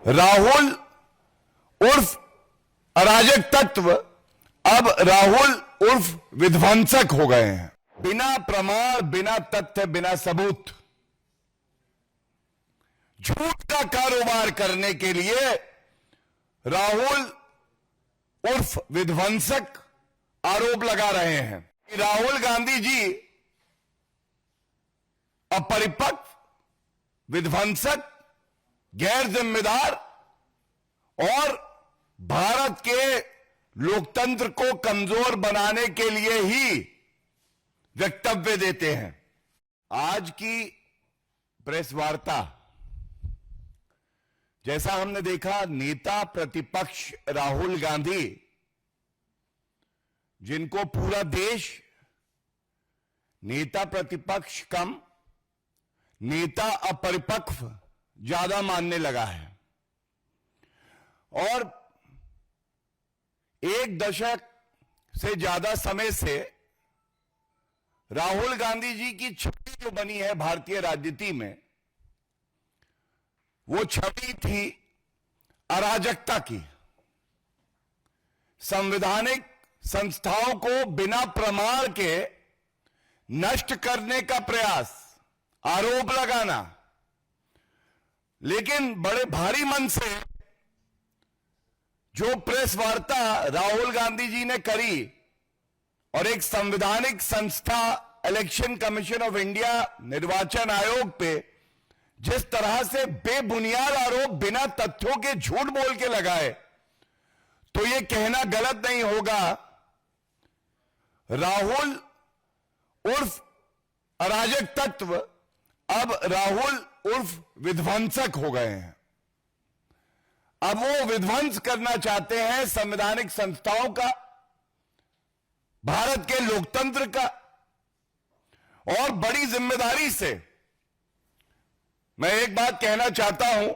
राहुल उर्फ अराजक तत्व अब राहुल उर्फ विध्वंसक हो गए हैं। बिना प्रमाण, बिना तथ्य, बिना सबूत झूठ का कारोबार करने के लिए राहुल उर्फ विध्वंसक आरोप लगा रहे हैं कि राहुल गांधी जी अपरिपक्व, विध्वंसक, गैर जिम्मेदार और भारत के लोकतंत्र को कमजोर बनाने के लिए ही वक्तव्य देते हैं। आज की प्रेस वार्ता, जैसा हमने देखा, नेता प्रतिपक्ष राहुल गांधी, जिनको पूरा देश नेता प्रतिपक्ष कम, नेता अपरिपक्व ज्यादा मानने लगा है, और एक दशक से ज्यादा समय से राहुल गांधी जी की छवि जो बनी है भारतीय राजनीति में, वो छवि थी अराजकता की। संवैधानिक संस्थाओं को बिना प्रमाण के नष्ट करने का प्रयास, आरोप लगाना, लेकिन बड़े भारी मन से जो प्रेस वार्ता राहुल गांधी जी ने करी और एक संवैधानिक संस्था इलेक्शन कमीशन ऑफ इंडिया, निर्वाचन आयोग पे जिस तरह से बेबुनियाद आरोप बिना तथ्यों के झूठ बोल के लगाए, तो यह कहना गलत नहीं होगा, राहुल उर्फ अराजक तत्व अब राहुल उर्फ विध्वंसक हो गए हैं। अब वो विध्वंस करना चाहते हैं संवैधानिक संस्थाओं का, भारत के लोकतंत्र का, और बड़ी जिम्मेदारी से मैं एक बात कहना चाहता हूं,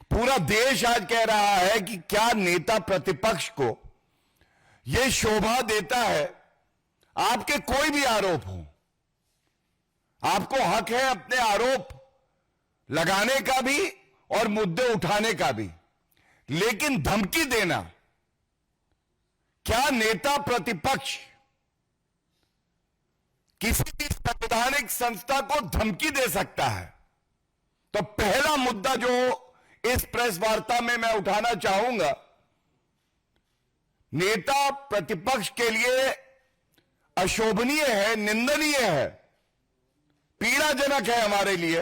पूरा देश आज कह रहा है कि क्या नेता प्रतिपक्ष को यह शोभा देता है, आपके कोई भी आरोप हो, आपको हक है अपने आरोप लगाने का भी और मुद्दे उठाने का भी, लेकिन धमकी देना, क्या नेता प्रतिपक्ष किसी भी संवैधानिक संस्था को धमकी दे सकता है? तो पहला मुद्दा जो इस प्रेस वार्ता में मैं उठाना चाहूंगा, नेता प्रतिपक्ष के लिए अशोभनीय है, निंदनीय है, पीड़ाजनक है हमारे लिए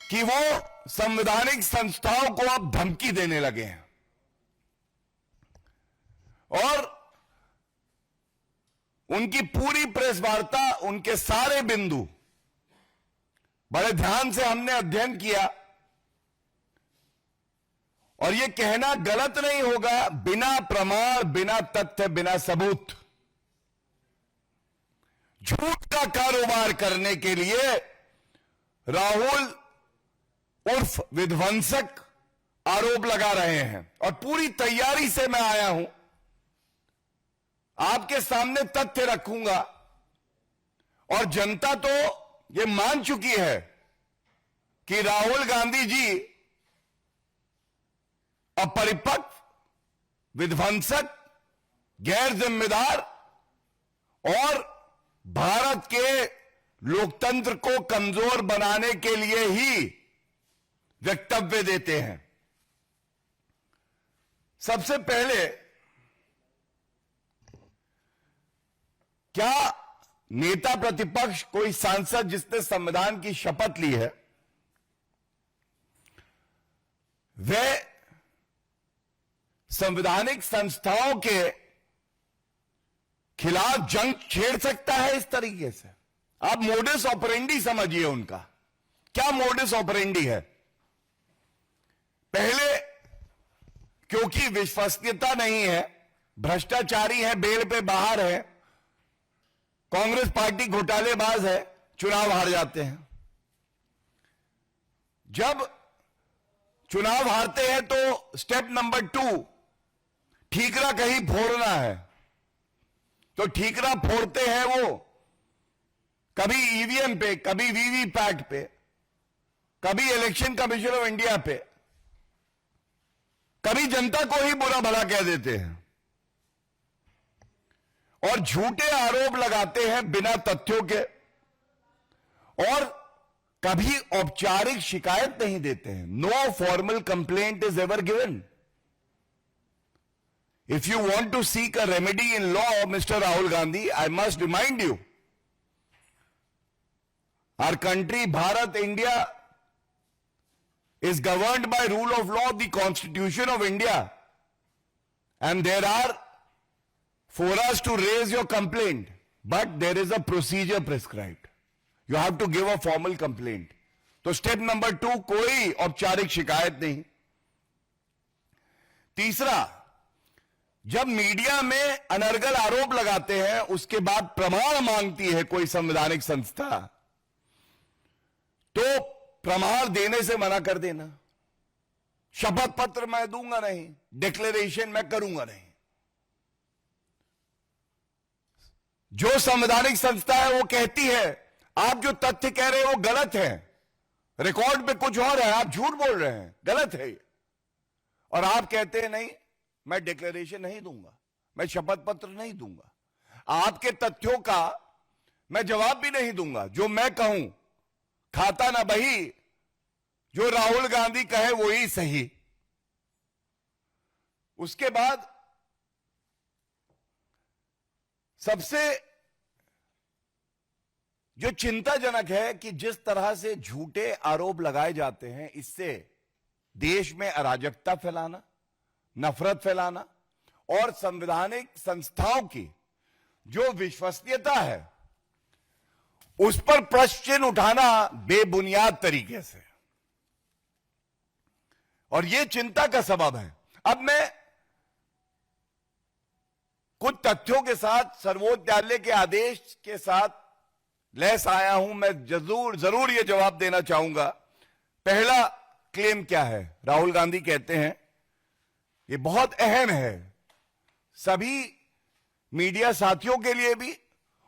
कि वो संवैधानिक संस्थाओं को अब धमकी देने लगे हैं, और उनकी पूरी प्रेस वार्ता, उनके सारे बिंदु बड़े ध्यान से हमने अध्ययन किया, और यह कहना गलत नहीं होगा, बिना प्रमाण, बिना तथ्य, बिना सबूत झूठ का कारोबार करने के लिए राहुल उर्फ विध्वंसक आरोप लगा रहे हैं। और पूरी तैयारी से मैं आया हूं, आपके सामने तथ्य रखूंगा, और जनता तो ये मान चुकी है कि राहुल गांधी जी अपरिपक्व, विध्वंसक, गैर जिम्मेदार और भारत के लोकतंत्र को कमजोर बनाने के लिए ही वक्तव्य देते हैं। सबसे पहले, क्या नेता प्रतिपक्ष, कोई सांसद जिसने संविधान की शपथ ली है, वह संवैधानिक संस्थाओं के खिलाफ जंग छेड़ सकता है इस तरीके से? आप मोडिस ऑपरेंडी समझिए उनका, क्या मोडिस ऑपरेंडी है। पहले, क्योंकि विश्वसनीयता नहीं है, भ्रष्टाचारी है, बेल पे बाहर है, कांग्रेस पार्टी घोटालेबाज है, चुनाव हार जाते हैं। जब चुनाव हारते हैं तो स्टेप नंबर 2, ठीकरा कहीं फोड़ना है, तो ठीकरा फोड़ते हैं वो कभी ईवीएम पे, कभी वीवीपैट पे, कभी इलेक्शन कमीशन ऑफ इंडिया पे, कभी जनता को ही बुरा भला कह देते हैं और झूठे आरोप लगाते हैं बिना तथ्यों के, और कभी औपचारिक शिकायत नहीं देते हैं. No formal complaint is ever given. If you want to seek a remedy in law, Mr. Rahul Gandhi, I must remind you, our country, Bharat, India, is governed by rule of law, the Constitution of India. And there are forums to raise your complaint, but there is a procedure prescribed. You have to give a formal complaint. तो step number 2, कोई औपचारिक शिकायत नहीं. तीसरा, जब media में अनर्गल आरोप लगाते हैं, उसके बाद प्रमाण मांगती है कोई संवैधानिक संस्था, तो प्रमाण देने से मना कर देना. शपथ पत्र मैं दूंगा नहीं, डिक्लेरेशन मैं करूंगा नहीं. जो संवैधानिक संस्था है वो कहती है आप जो तथ्य कह रहे हैं वो गलत है, रिकॉर्ड पे कुछ और है, आप झूठ बोल रहे हैं, गलत है, और आप कहते हैं नहीं मैं डिक्लेरेशन नहीं दूंगा, मैं शपथ पत्र नहीं दूंगा, आपके तथ्यों का मैं जवाब भी नहीं दूंगा. जो मैं कहूं खाता ना बही, जो राहुल गांधी कहे वही सही. उसके बाद सबसे जो चिंताजनक है कि जिस तरह से झूठे आरोप लगाए जाते हैं, इससे देश में अराजकता फैलाना, नफरत फैलाना और संवैधानिक संस्थाओं की जो विश्वसनीयता है उस पर प्रश्न चिन्ह उठाना बेबुनियाद तरीके से, और यह चिंता का सबब है. अब मैं कुछ तथ्यों के साथ सर्वोच्च न्यायालय के आदेश के साथ लैस आया हूं. मैं जरूर यह जवाब देना चाहूंगा. पहला क्लेम क्या है? राहुल गांधी कहते हैं, ये बहुत अहम है सभी मीडिया साथियों के लिए भी,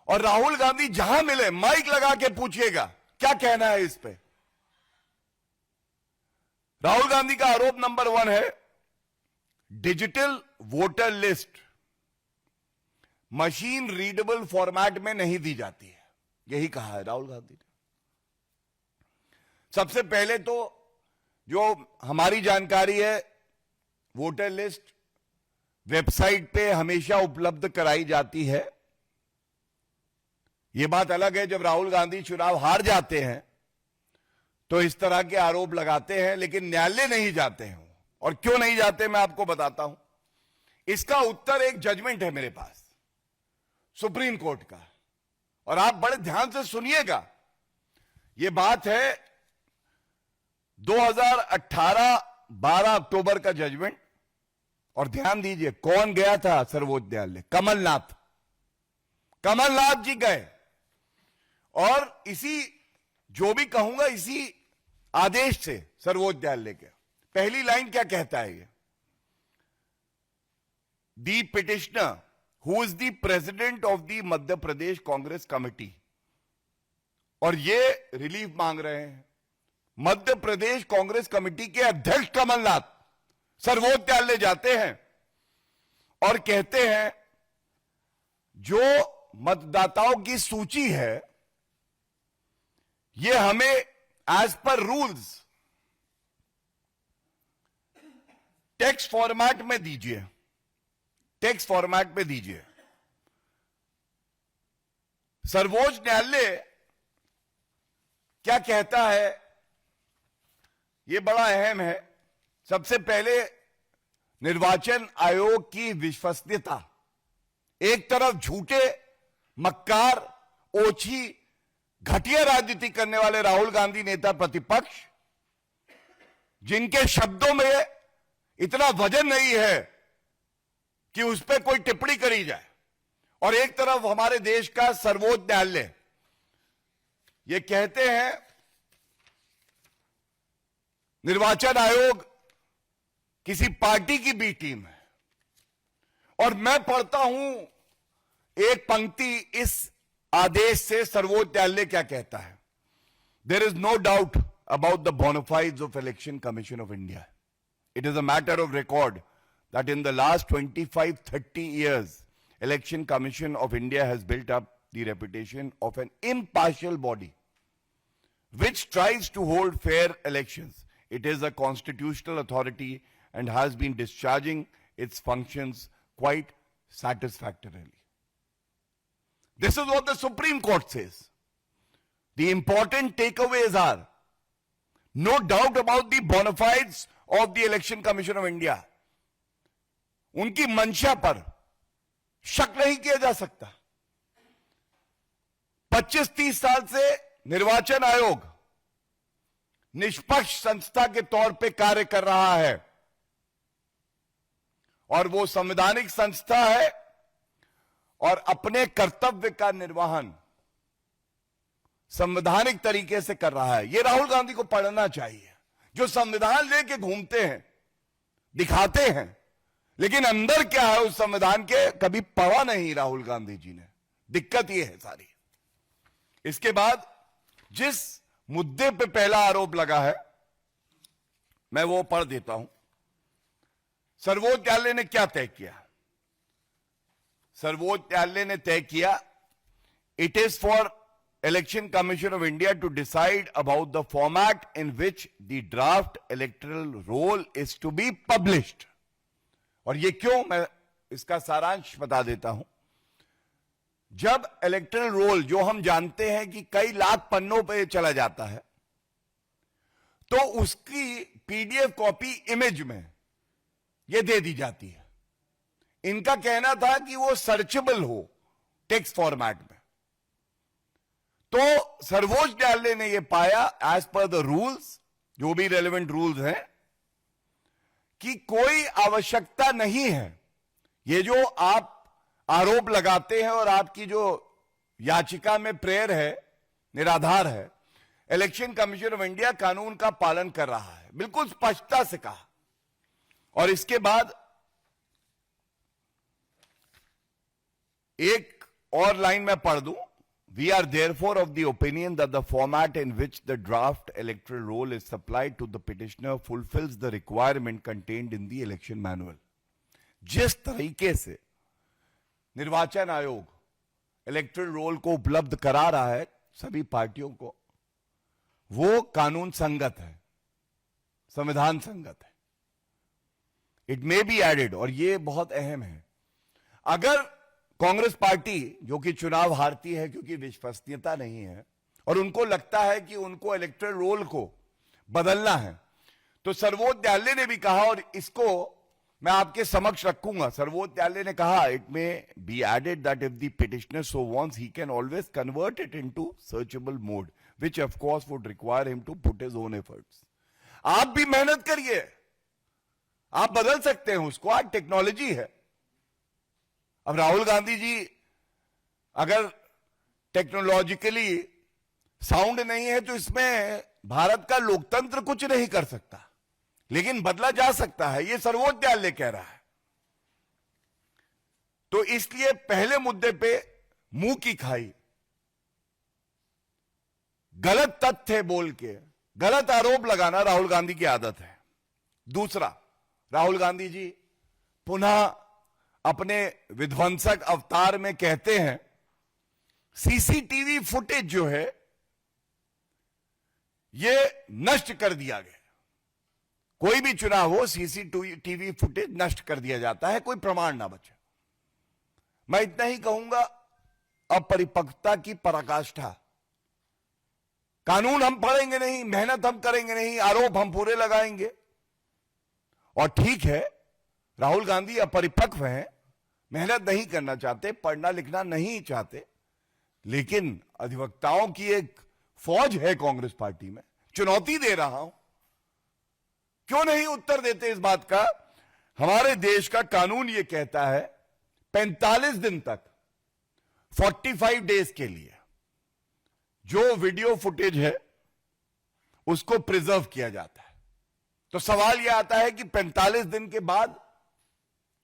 और राहुल गांधी जहां मिले माइक लगा के पूछिएगा क्या कहना है इस पे. राहुल गांधी का आरोप नंबर 1 है digital voter list machine readable format में नहीं दी जाती है. यही कहा है राहुल गांधी ने. सबसे पहले तो जो हमारी जानकारी है, वोटर लिस्ट वेबसाइट पे हमेशा उपलब्ध कराई जाती है. यह बात अलग है जब राहुल गांधी चुनाव हार जाते हैं तो इस तरह के आरोप लगाते हैं, लेकिन न्यायालय नहीं जाते हैं. और क्यों नहीं जाते मैं आपको बताता हूं. इसका उत्तर एक जजमेंट है मेरे पास सुप्रीम कोर्ट का, और आप बड़े ध्यान से सुनिएगा. यह बात है 2018 12 अक्टूबर का जजमेंट, और ध्यान दीजिए कौन गया था सर्वोच्च न्यायालय? कमलनाथ जी गए. और इसी जो भी कहूंगा इसी आदेश से सर्वोच्च न्यायालय के पहली लाइन क्या कहता है? ये the petitioner who is the president of the Madhya Pradesh Congress committee, और ये रिलीफ मांग रहे हैं. मध्य प्रदेश कांग्रेस कमेटी के अध्यक्ष कमलनाथ सर्वोच्च न्यायालय जाते हैं और कहते हैं जो मतदाताओं की सूची है ये हमें as per rules text format में दीजिए, टेक्स्ट फॉर्मेट में दीजिए. सर्वोच्च न्यायालय क्या कहता है यह बड़ा अहम है. सबसे पहले निर्वाचन आयोग की विश्वसनीयता. एक तरफ झूठे, मक्कार, ओछी, घटिया राजनीति करने वाले राहुल गांधी नेता प्रतिपक्ष, जिनके शब्दों में इतना वजन नहीं है कि उस पर कोई टिप्पणी करी जाए, और एक तरफ हमारे देश का सर्वोच्च न्यायालय ये कहते हैं निर्वाचन आयोग किसी पार्टी की बी टीम है. और मैं पढ़ता हूं एक पंक्ति इस आदेश से सर्वोच्च न्यायालय क्या कहता है. There is no doubt about the bonafides of election commission of India. It is a matter of record that in the last 25-30 years, Election Commission of India has built up the reputation of an impartial body which tries to hold fair elections. It is a constitutional authority and has been discharging its functions quite satisfactorily. This is what the Supreme Court says. The important takeaways are no doubt about the bona fides of the Election Commission of India. उनकी मंशा पर शक नहीं किया जा सकता। 25-30 साल से निर्वाचन आयोग निष्पक्ष संस्था के तौर पे कार्य कर रहा है और वो संवैधानिक संस्था है और अपने कर्तव्य का निर्वहन संवैधानिक तरीके से कर रहा है। ये राहुल गांधी को पढ़ना चाहिए, जो संविधान लेके घूमते हैं, दिखाते हैं, लेकिन अंदर क्या है उस संविधान के कभी पढ़ा नहीं राहुल गांधी जी ने। दिक्कत ये है सारी। इसके बाद जिस मुद्दे पे पहला आरोप लगा है मैं वो पढ़ देता हूं। सर्वोच्च न्यायालय ने क्या तय किया? सर्वोच्च न्यायालय ने तय किया, it is for Election Commission of India to decide about the format in which the draft electoral roll is to be published. और ये क्यों, मैं इसका सारांश बता देता हूं। जब इलेक्टरल रोल, जो हम जानते हैं कि कई लाख पन्नों पे चला जाता है, तो उसकी पीडीएफ कॉपी इमेज में ये दे दी जाती है। इनका कहना था कि वो सर्चेबल हो टेक्स्ट फॉर्मेट में। तो सर्वोच्च न्यायालय ने यह पाया, एज पर द रूल्स, जो भी रेलेवेंट रूल्स हैं, कि कोई आवश्यकता नहीं है। ये जो आप आरोप लगाते हैं और आपकी जो याचिका में प्रेयर है, निराधार है। इलेक्शन कमीशन ऑफ इंडिया कानून का पालन कर रहा है, बिल्कुल स्पष्टता से कहा। और इसके बाद एक और लाइन मैं पढ़ दूं। We are therefore of the opinion that the format in which the draft electoral roll is supplied to the petitioner fulfills the requirement contained in the election manual. जिस तरीके से निर्वाचन आयोग इलेक्टरल रोल को उपलब्ध करा रहा है सभी पार्टियों को, वो कानून संगत है, संविधान संगत है। इट मे बी एडेड, और ये बहुत अहम है, अगर कांग्रेस पार्टी जो कि चुनाव हारती है क्योंकि विश्वसनीयता नहीं है और उनको लगता है कि उनको इलेक्टरल रोल को बदलना है, तो सर्वोच्च न्यायालय ने भी कहा, और इसको मैं आपके समक्ष रखूंगा। सर्वोच्च न्यायालय ने कहा, it may be added that if the petitioner so wants he can always convert it into searchable mode, which of course would require him to put his own efforts. आप भी मेहनत करिए, आप बदल सकते हैं उसको, आज टेक्नोलॉजी है। अब राहुल गांधी जी अगर टेक्नोलॉजिकली साउंड नहीं है तो इसमें भारत का लोकतंत्र कुछ नहीं कर सकता, लेकिन बदला जा सकता है, यह सर्वोच्च न्यायालय कह रहा है। तो इसलिए पहले मुद्दे पे मुंह की खाई, गलत तथ्य बोल के गलत आरोप लगाना राहुल गांधी की आदत है। दूसरा, राहुल गांधी जी पुनः अपने विध्वंसक अवतार में कहते हैं सीसीटीवी फुटेज जो है ये नष्ट कर दिया गया। कोई भी चुनाव हो, सीसीटीवी फुटेज नष्ट कर दिया जाता है, कोई प्रमाण ना बचे। मैं इतना ही कहूंगा, अपरिपक्वता की पराकाष्ठा। कानून हम पढ़ेंगे नहीं, मेहनत हम करेंगे नहीं, आरोप हम पूरे लगाएंगे। और ठीक है, राहुल गांधी अपरिपक्व हैं, मेहनत नहीं करना चाहते, पढ़ना लिखना नहीं चाहते, लेकिन अधिवक्ताओं की एक फौज है कांग्रेस पार्टी में। चुनौती दे रहा हूं, क्यों नहीं उत्तर देते इस बात का? हमारे देश का कानून यह कहता है 45 दिन तक, 45 डेज के लिए जो वीडियो फुटेज है उसको प्रिजर्व किया जाता है। तो सवाल यह आता है कि 45 दिन के बाद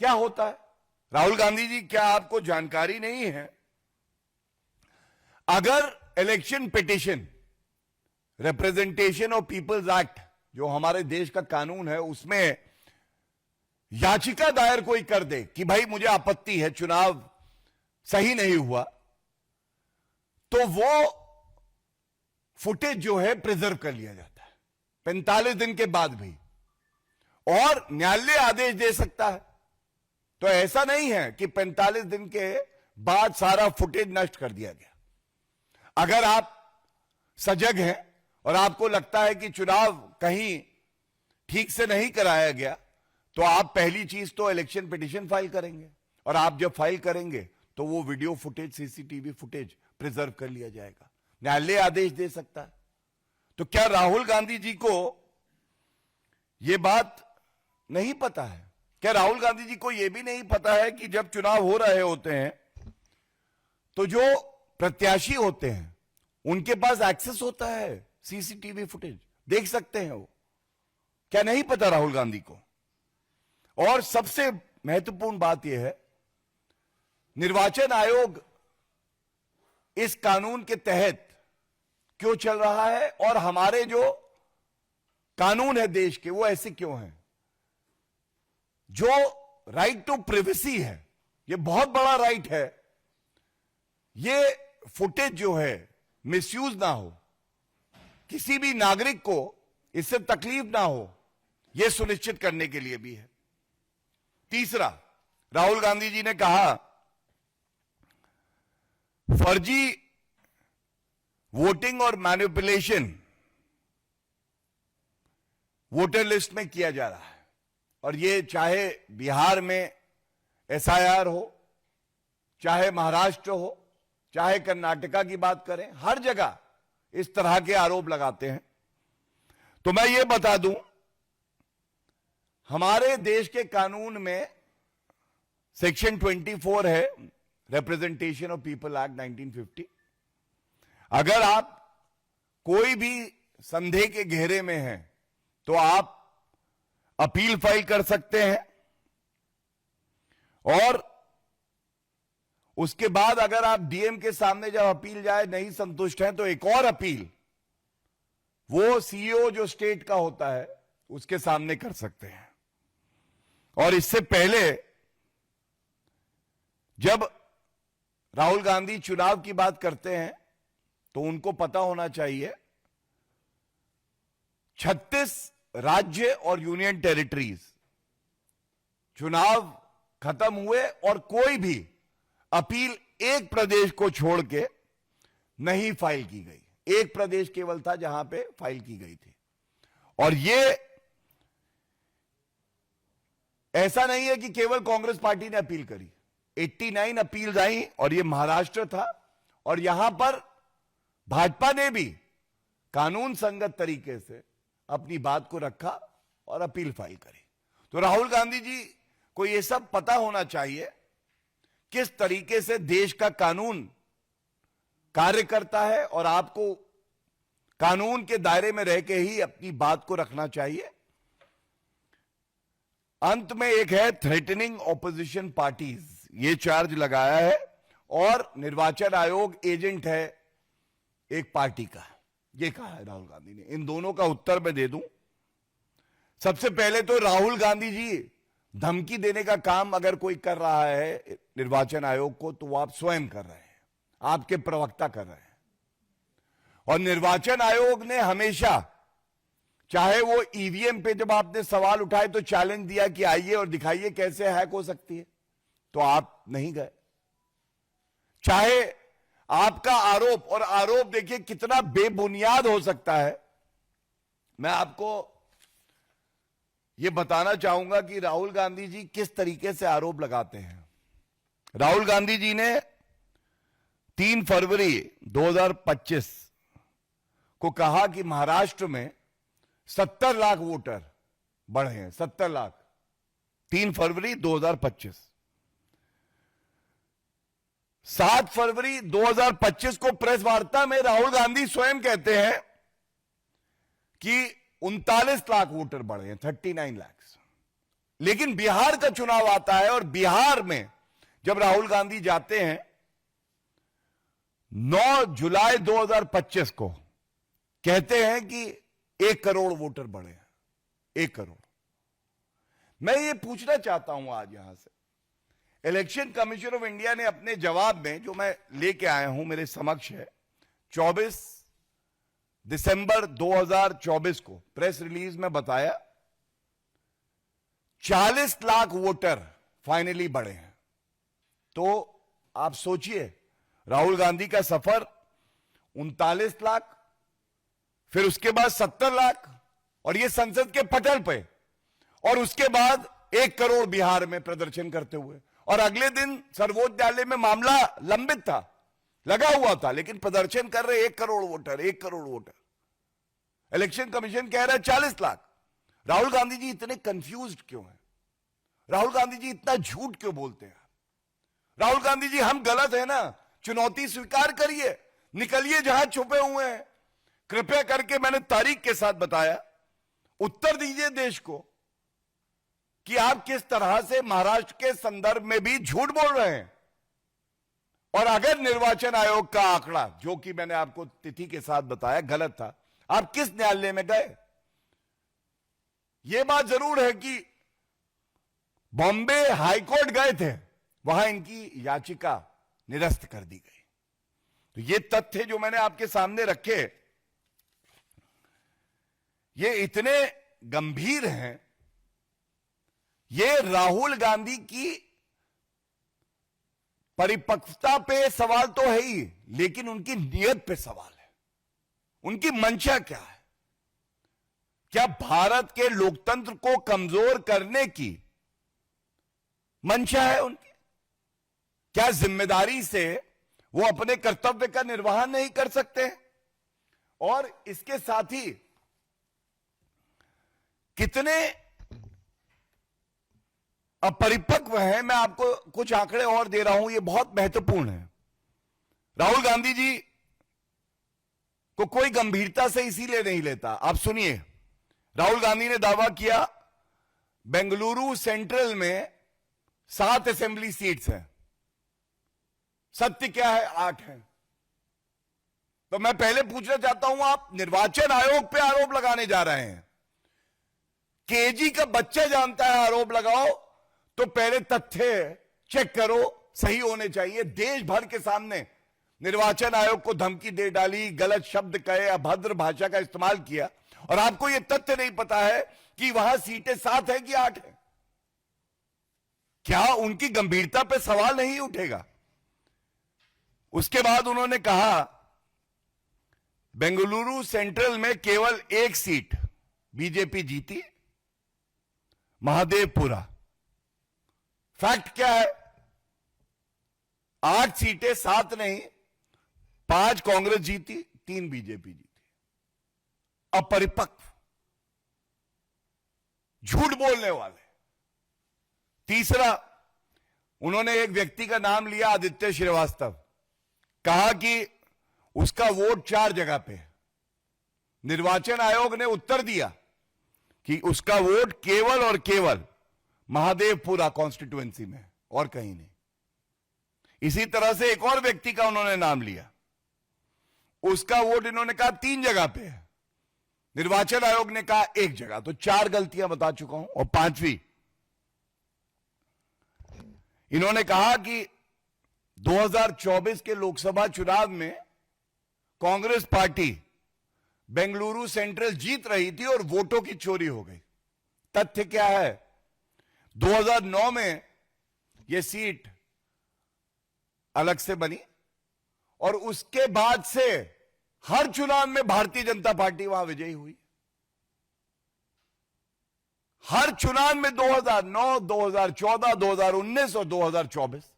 क्या होता है? राहुल गांधी जी, क्या आपको जानकारी नहीं है? अगर election petition, representation of people's act, जो हमारे देश का कानून है, उसमें याचिका दायर कोई कर दे कि भाई मुझे आपत्ति है, चुनाव सही नहीं हुआ, तो वो फुटेज जो है प्रिजर्व कर लिया जाता है 45 दिन के बाद भी, और न्यायालय आदेश दे सकता है। तो ऐसा नहीं है कि 45 दिन के बाद सारा फुटेज नष्ट कर दिया गया। अगर आप सजग हैं और आपको लगता है कि चुनाव कहीं ठीक से नहीं कराया गया, तो आप पहली चीज तो इलेक्शन पिटीशन फाइल करेंगे, और आप जब फाइल करेंगे तो वो video footage, CCTV footage preserve कर लिया जाएगा। न्यायालय आदेश दे सकता है। तो क्या राहुल गांधी जी को यह बात नहीं पता है? क्या राहुल गांधी जी को यह भी नहीं पता है कि जब चुनाव हो रहे होते हैं तो जो प्रत्याशी होते हैं उनके पास एक्सेस होता है, सीसीटीवी फुटेज देख सकते हैं वो? क्या नहीं पता राहुल गांधी को? और सबसे महत्वपूर्ण बात यह है, निर्वाचन आयोग इस कानून के तहत क्यों चल रहा है, और हमारे जो कानून है देश के वो ऐसे क्यों हैं? जो राइट टू प्रिवेसी है, ये बहुत बड़ा राइट है, ये फुटेज जो है मिसयूज ना हो, किसी भी नागरिक को इससे तकलीफ ना हो, यह सुनिश्चित करने के लिए भी है। तीसरा, राहुल गांधी जी ने कहा फर्जी वोटिंग और मैनिपुलेशन वोटर लिस्ट में किया जा रहा है, और ये चाहे बिहार में एसआईआर हो, चाहे महाराष्ट्र हो, चाहे कर्नाटका की बात करें, हर जगह इस तरह के आरोप लगाते हैं। तो मैं ये बता दूं, हमारे देश के कानून में सेक्शन 24 है, रिप्रेजेंटेशन ऑफ पीपल एक्ट 1950। अगर आप कोई भी संदेह के घेरे में हैं तो आप अपील फाइल कर सकते हैं, और उसके बाद अगर आप डीएम के सामने जब अपील जाए नहीं संतुष्ट हैं तो एक और अपील वो सीईओ जो स्टेट का होता है उसके सामने कर सकते हैं। और इससे पहले जब राहुल गांधी चुनाव की बात करते हैं तो उनको पता होना चाहिए 36 राज्य और यूनियन टेरिटरीज चुनाव खत्म हुए और कोई भी अपील एक प्रदेश को छोड़ के नहीं फाइल की गई। एक प्रदेश केवल था जहां पे फाइल की गई थी। और ये ऐसा नहीं है कि केवल कांग्रेस पार्टी ने अपील करी, 89 अपील्स आई, और ये महाराष्ट्र था, और यहां पर भाजपा ने भी कानून संगत तरीके से अपनी बात को रखा और अपील फाइल करी। तो राहुल गांधी जी को यह सब पता होना चाहिए किस तरीके से देश का कानून कार्य करता है, और आपको कानून के दायरे में रह के ही अपनी बात को रखना चाहिए। अंत में एक है थ्रेटनिंग ऑपोजिशन पार्टीज, ये चार्ज लगाया है, और निर्वाचन आयोग एजेंट है एक पार्टी का, ये कहा है राहुल गांधी ने। इन दोनों का उत्तर मैं दे दूं। सबसे पहले तो राहुल गांधी जी धमकी देने का काम अगर कोई कर रहा है निर्वाचन आयोग को तो वो आप स्वयं कर रहे हैं, आपके प्रवक्ता कर रहे हैं। और निर्वाचन आयोग ने हमेशा, चाहे वो ईवीएम पे जब आपने सवाल उठाए तो चैलेंज दिया कि आइए और दिखाइए कैसे हैक हो सकती है, तो आप नहीं गए। चाहे आपका आरोप, और आरोप देखिए कितना बेबुनियाद हो सकता है। मैं आपको यह बताना चाहूंगा कि राहुल गांधी जी किस तरीके से आरोप लगाते हैं। राहुल गांधी जी ने 3 फरवरी 2025 को कहा कि महाराष्ट्र में 70 लाख वोटर बढ़े हैं, 70 लाख, 3 फरवरी 2025। 7 फरवरी 2025 को प्रेस वार्ता में राहुल गांधी स्वयं कहते हैं कि 39 लाख वोटर बढ़े हैं, 39 लाख। लेकिन बिहार का चुनाव आता है, और बिहार में जब राहुल गांधी जाते हैं 9 जुलाई 2025 को, कहते हैं कि 1 करोड़ वोटर बढ़े हैं, 1 करोड़। मैं ये पूछना चाहता हूं आज यहां से, इलेक्शन कमीशन ऑफ इंडिया ने अपने जवाब में, जो मैं लेके आया हूं मेरे समक्ष है, 24 दिसंबर 2024 को प्रेस रिलीज में बताया 40 लाख वोटर फाइनली बढ़े हैं। तो आप सोचिए, राहुल गांधी का सफर 39 लाख, फिर उसके बाद 70 लाख, और ये संसद के पटल पे, और उसके बाद 1 करोड़ बिहार में प्रदर्शन करते हुए, और अगले दिन सर्वोच्च न्यायालय में मामला लंबित था, लगा हुआ था, लेकिन प्रदर्शन कर रहे 1 crore voter, 1 crore voter. Election commission कह रहा है 40 लाख। राहुल गांधी जी इतने कंफ्यूज्ड क्यों हैं? राहुल गांधी जी इतना झूठ क्यों बोलते हैं? राहुल गांधी जी, हम गलत है ना, चुनौती स्वीकार करिए, निकलिए जहां छुपे हुए हैं। कृपया करके, मैंने तारीख के साथ बताया, उत्तर दीजिए देश को कि आप किस तरह से महाराष्ट्र के संदर्भ में भी झूठ बोल रहे हैं। और अगर निर्वाचन आयोग का आंकड़ा, जो कि मैंने आपको तिथि के साथ बताया, गलत था, आप किस न्यायालय में गए? यह बात जरूर है कि बॉम्बे हाईकोर्ट गए थे, वहां इनकी याचिका निरस्त कर दी गई। तो ये तथ्य जो मैंने आपके सामने रखे, ये इतने गंभीर हैं। ये राहुल गांधी की परिपक्वता पे सवाल तो है ही, लेकिन उनकी नीयत पे सवाल है। उनकी मंशा क्या है? क्या भारत के लोकतंत्र को कमजोर करने की मंशा है उनकी? क्या जिम्मेदारी से वो अपने कर्तव्य का निर्वहन नहीं कर सकते? और इसके साथ ही कितने अपरिपक्व हैं, मैं आपको कुछ आंकड़े और दे रहा हूं, ये बहुत महत्वपूर्ण है। राहुल गांधी जी को कोई गंभीरता से इसीलिए नहीं लेता। आप सुनिए, राहुल गांधी ने दावा किया बेंगलुरु सेंट्रल में 7 असेंबली सीट्स हैं। सत्य क्या है? 8 हैं। तो मैं पहले पूछना चाहता हूं, आप निर्वाचन आयोग पे आरोप लगाने जा रहे हैं। केजी का बच्चा जानता है आरोप लगाओ, तो पहले तथ्य चेक करो, सही होने चाहिए। देश भर के सामने निर्वाचन आयोग को धमकी दे डाली, गलत शब्द कहे, अभद्र भाषा का इस्तेमाल किया, और आपको यह तथ्य नहीं पता है कि वहां सीटें 7 है कि 8 है। क्या उनकी गंभीरता पे सवाल नहीं उठेगा? उसके बाद उन्होंने कहा बेंगलुरु सेंट्रल में केवल 1 सीट बीजेपी जीती, महादेवपुरा। फैक्ट क्या है? 8 सीटें, 7 नहीं, 5 कांग्रेस जीती, 3 बीजेपी जीती। अपरिपक्व, झूठ बोलने वाले। तीसरा, उन्होंने एक व्यक्ति का नाम लिया, आदित्य श्रीवास्तव, कहा कि उसका वोट 4 जगह पे है। निर्वाचन आयोग ने उत्तर दिया कि उसका वोट केवल और केवल महादेवपुरा कॉन्स्टिट्यूएंसी में, और कहीं नहीं। इसी तरह से एक और व्यक्ति का उन्होंने नाम लिया, उसका वोट इन्होंने कहा 3 जगह पे है, निर्वाचन आयोग ने कहा 1 जगह। तो 4 गलतियां बता चुका हूं। और 5वीं, इन्होंने कहा कि 2024 के लोकसभा चुनाव में कांग्रेस पार्टी बेंगलुरु सेंट्रल जीत रही थी और वोटों की चोरी हो गई। तथ्य क्या है? 2009 में यह सीट अलग से बनी, और उसके बाद से हर चुनाव में भारतीय जनता पार्टी वहां विजयी हुई। हर चुनाव में 2009, 2014, 2019 और 2024।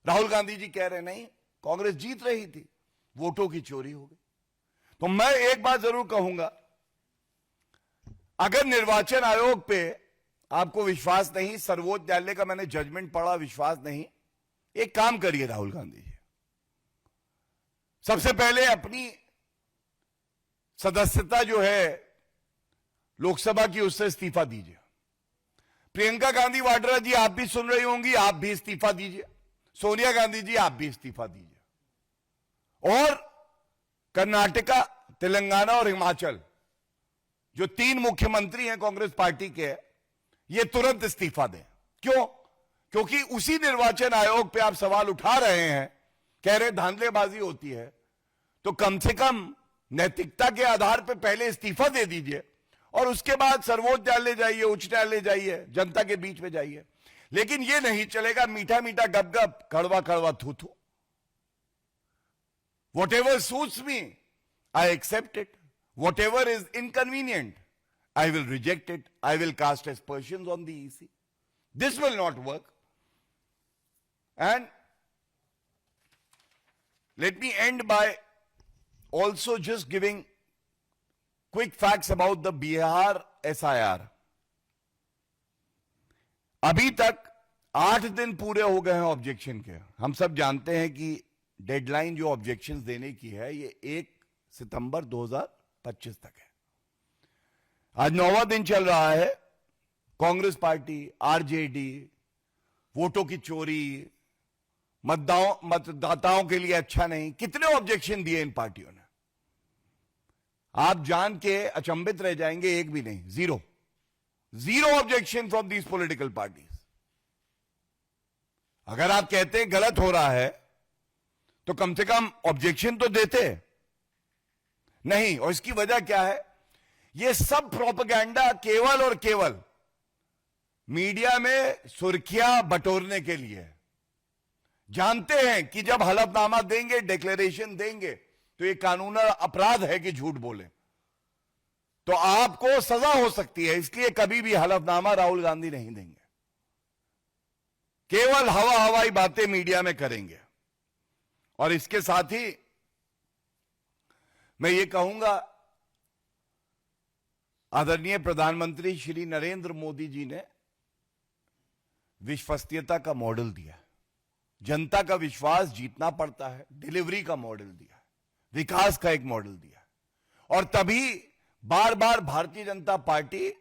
राहुल गांधी जी कह रहे नहीं, कांग्रेस जीत रही थी, वोटों की चोरी हो गई। तो मैं एक बात जरूर कहूंगा, अगर निर्वाचन आयोग पे आपको विश्वास नहीं, सर्वोच्च न्यायालय का मैंने जजमेंट पढ़ा, विश्वास नहीं, एक काम करिए राहुल गांधी जी, सबसे पहले अपनी सदस्यता जो है लोकसभा की, उससे इस्तीफा दीजिए। प्रियंका गांधी वाड्रा जी, आप भी सुन रही होंगी, आप भी इस्तीफा दीजिए। सोनिया गांधी जी, आप भी इस्तीफा दीजिए। और कर्नाटका, तेलंगाना और हिमाचल, जो 3 मुख्यमंत्री हैं कांग्रेस पार्टी के, ये तुरंत इस्तीफा दें। क्यों? क्योंकि उसी निर्वाचन आयोग पे आप सवाल उठा रहे हैं, कह रहे धांधलेबाजी होती है, तो कम से कम नैतिकता के आधार पर पहले इस्तीफा दे दीजिए और उसके बाद सर्वोच्च न्यायालय जाइए, उच्च न्यायालय जाइए, जनता के बीच में जाइए। लेकिन यह नहीं चलेगा मीठा मीठा गप गप, कड़वा कड़वा थू थू। Whatever suits me, I accept it. Whatever is inconvenient, I will reject it. I will cast aspersions on the EC. This will not work. And let me end by also just giving quick facts about the Bihar SIR. अभी तक 8 दिन पूरे हो गए हैं objection के। हम सब जानते हैं कि डेडलाइन जो ऑब्जेक्शंस देने की है ये 1 सितंबर 2025 तक है। आज 9वां दिन चल रहा है। कांग्रेस पार्टी, आरजेडी, वोटों की चोरी, मतदाताओं के लिए अच्छा नहीं, कितने ऑब्जेक्शन दिए इन पार्टियों ने। आप जान के अचंभित रह जाएंगे, एक भी नहीं, zero objection from these political parties. अगर आप कहते हैं गलत हो रहा है तो कम से कम ऑब्जेक्शन तो देते नहीं। और इसकी वजह क्या है? यह सब प्रोपेगेंडा केवल और केवल मीडिया में सुर्खियां बटोरने के लिए है। जानते हैं कि जब हलफनामा देंगे, डिक्लेरेशन देंगे, तो यह कानूनी अपराध है कि झूठ बोले, तो आपको सजा हो सकती है। इसलिए कभी भी हलफनामा राहुल गांधी नहीं देंगे, केवल हवाई बातें मीडिया में करेंगे। और इसके साथ ही मैं ये कहूंगा, आदरणीय प्रधानमंत्री श्री नरेंद्र मोदी जी ने विश्वसनीयता का मॉडल दिया, जनता का विश्वास जीतना पड़ता है, डिलीवरी का मॉडल दिया, विकास का एक मॉडल दिया। और तभी बार बार भारतीय जनता पार्टी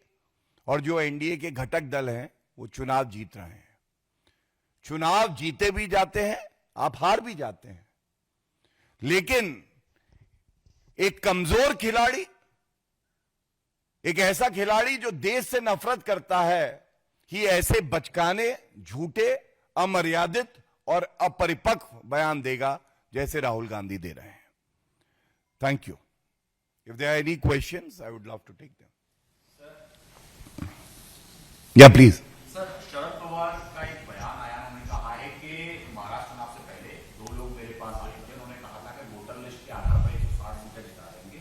और जो एनडीए के घटक दल हैं वो चुनाव जीत रहे हैं। चुनाव जीते भी जाते हैं, आप हार भी जाते हैं, लेकिन एक कमजोर खिलाड़ी, एक ऐसा खिलाड़ी जो देश से नफरत करता है, ही ऐसे बचकाने, झूठे, अमर्यादित और अपरिपक्व बयान देगा जैसे राहुल गांधी दे रहे हैं। Thank you. If there are any questions I would love to take them. या प्लीज। सर, शरद पवार का एक बयान आया, उन्होंने कहा है कि महाराष्ट्र चुनाव से पहले 2 लोग मेरे पास आए थे, उन्होंने कहा था कि वोटर लिस्ट के आधार पर 160 सीटें जिता देंगे।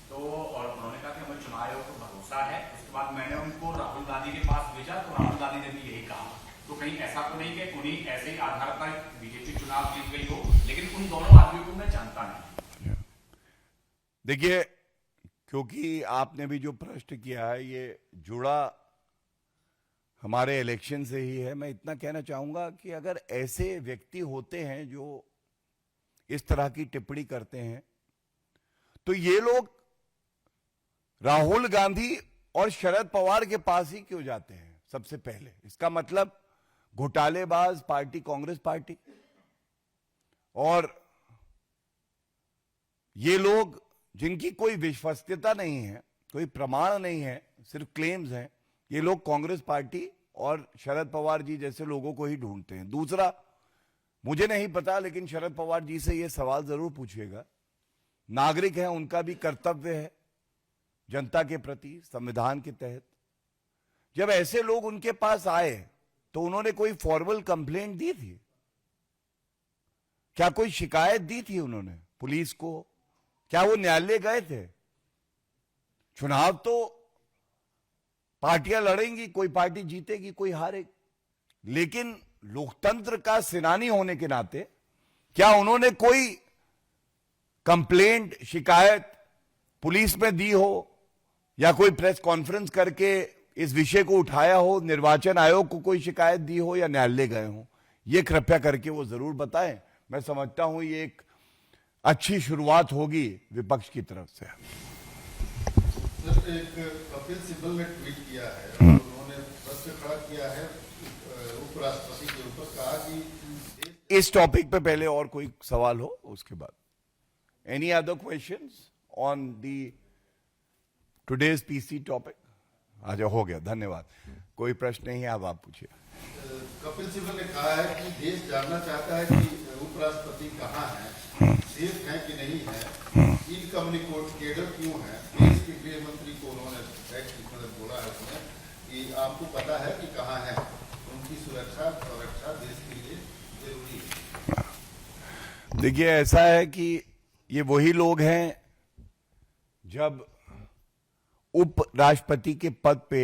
तो और उन्होंने कहा कि हमें चुनाव आयोग पर भरोसा है। उसके बाद मैंने उनको राहुल गांधी के पास भेजा, तो राहुल गांधी ने भी यही कहा। तो कहीं ऐसा तो नहीं कि उन्हीं ऐसे ही आधार पर बीजेपी चुनाव जीत गई हो, लेकिन उन दोनों आदमियों को मैं जानता नहीं। देखिए, क्योंकि आपने भी जो प्रश्न किया है ये जुड़ा हमारे इलेक्शन से ही है, मैं इतना कहना चाहूंगा कि अगर ऐसे व्यक्ति होते हैं जो इस तरह की टिप्पणी करते हैं, तो ये लोग राहुल गांधी और शरद पवार के पास ही क्यों जाते हैं? सबसे पहले इसका मतलब घोटालेबाज पार्टी कांग्रेस पार्टी, और ये लोग जिनकी कोई विश्वसनीयता नहीं है, कोई प्रमाण नहीं है, सिर्फ क्लेम्स हैं, ये लोग कांग्रेस पार्टी और शरद पवार जी जैसे लोगों को ही ढूंढते हैं। दूसरा, मुझे नहीं पता, लेकिन शरद पवार जी से यह सवाल जरूर पूछिएगा। नागरिक हैं, उनका भी कर्तव्य है जनता के प्रति, संविधान के तहत। जब ऐसे लोग उनके पास आए तो उन्होंने कोई फॉर्मल कंप्लेंट दी थी क्या? कोई शिकायत दी थी उन्होंने पुलिस को? क्या वो न्यायालय गए थे? चुनाव तो पार्टियां लड़ेंगी, कोई पार्टी जीतेगी, कोई हारेगी, लेकिन लोकतंत्र का सेनानी होने के नाते क्या उन्होंने कोई कंप्लेंट, शिकायत पुलिस में दी हो, या कोई प्रेस कॉन्फ्रेंस करके इस विषय को उठाया हो, निर्वाचन आयोग को कोई शिकायत दी हो, या न्यायालय गए हो? ये कृपया करके वो जरूर बताएं। मैं समझता हूं ये एक अच्छी शुरुआत होगी विपक्ष की तरफ से। सर, एक कपिल सिब्बल ने ट्वीट किया है और उन्होंने प्रश्न खड़ा किया है उपराष्ट्रपति के ऊपर, कहा कि इस टॉपिक पे पहले और कोई सवाल हो उसके बाद। Any other questions on the today's PC topic? अच्छा, हो गया, धन्यवाद। कोई प्रश्न नहीं है, अब आप पूछिए। कपिल सिब्बल ने कहा है कि देश जानना चाहता है कि उपराष्ट्रपति कहाँ है, सेफ है कि नहीं है, इनकम्युनिकेटेड क्यों है। देश के गृह मंत्री को उन्होंने बोला है उसने कि आपको पता है कि कहाँ है, उनकी सुरक्षा देश के लिए जरूरी है। देखिए, ऐसा है कि ये वही लोग हैं जब उपराष्ट्रपति के पद पे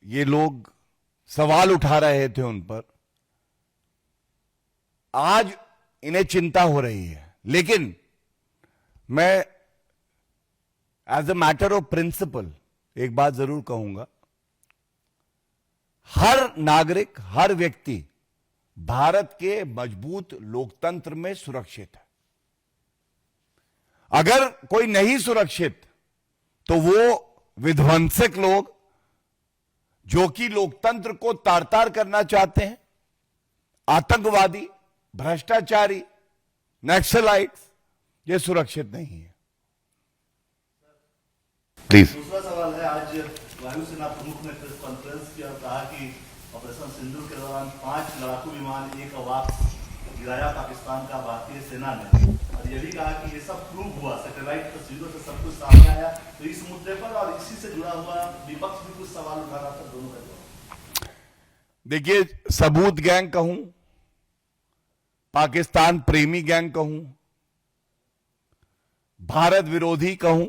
ये लोग सवाल उठा रहे थे उन पर, आज इन्हें चिंता हो रही है। लेकिन मैं as a matter of principle एक बात जरूर कहूंगा, हर नागरिक, हर व्यक्ति भारत के मजबूत लोकतंत्र में सुरक्षित है। अगर कोई नहीं सुरक्षित तो वो विध्वंसक लोग जो कि लोकतंत्र को तार-तार करना चाहते हैं, आतंकवादी, भ्रष्टाचारी, नक्सलाइट्स, ये सुरक्षित नहीं है। प्लीज। दूसरा सवाल है, आज वायुसेना प्रमुख ने प्रेस कॉन्फ्रेंस की और कहा कि ऑपरेशन सिंदूर के दौरान 5 लड़ाकू विमान, एक अवाक गिराया पाकिस्तान का भारतीय सेना ने, और ये भी कहा कि ये सब प्रूव हुआ, सैटेलाइट तस्वीरों से सब कुछ सामने आया। तो इस मुद्दे पर और इसी से जुड़ा हुआ विपक्ष भी कुछ सवाल उठा रहा था, दोनों का। देखिए, सबूत गैंग कहूं, पाकिस्तान प्रेमी गैंग कहूं, भारत विरोधी कहूं,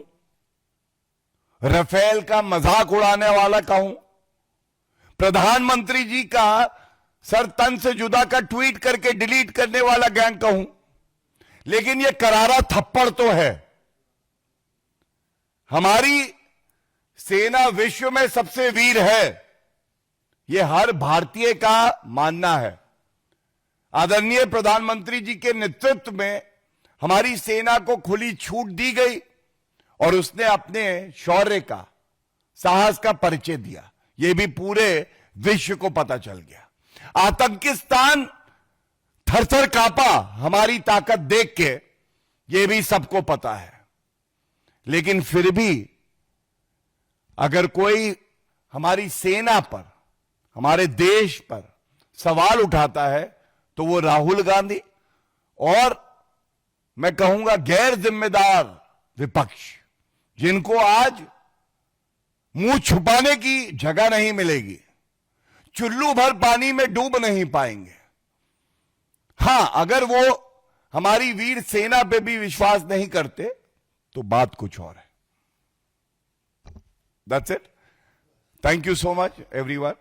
राफेल का मजाक उड़ाने वाला कहूं, प्रधानमंत्री जी का सर तन से जुदा का ट्वीट करके डिलीट करने वाला गैंग कहूं, लेकिन यह करारा थप्पड़ तो है। हमारी सेना विश्व में सबसे वीर है, यह हर भारतीय का मानना है। आदरणीय प्रधानमंत्री जी के नेतृत्व में हमारी सेना को खुली छूट दी गई और उसने अपने शौर्य का, साहस का परिचय दिया। यह भी पूरे विश्व को पता चल गया। आतंकिस्तान थरथर कांपा हमारी ताकत देख के, यह भी सबको पता है। लेकिन फिर भी अगर कोई हमारी सेना पर, हमारे देश पर सवाल उठाता है तो वो राहुल गांधी और मैं कहूंगा गैर जिम्मेदार विपक्ष, जिनको आज मुंह छुपाने की जगह नहीं मिलेगी, चुल्लू भर पानी में डूब नहीं पाएंगे। हां, अगर वो हमारी वीर सेना पे भी विश्वास नहीं करते तो बात कुछ और है। That's it. Thank you so much everyone.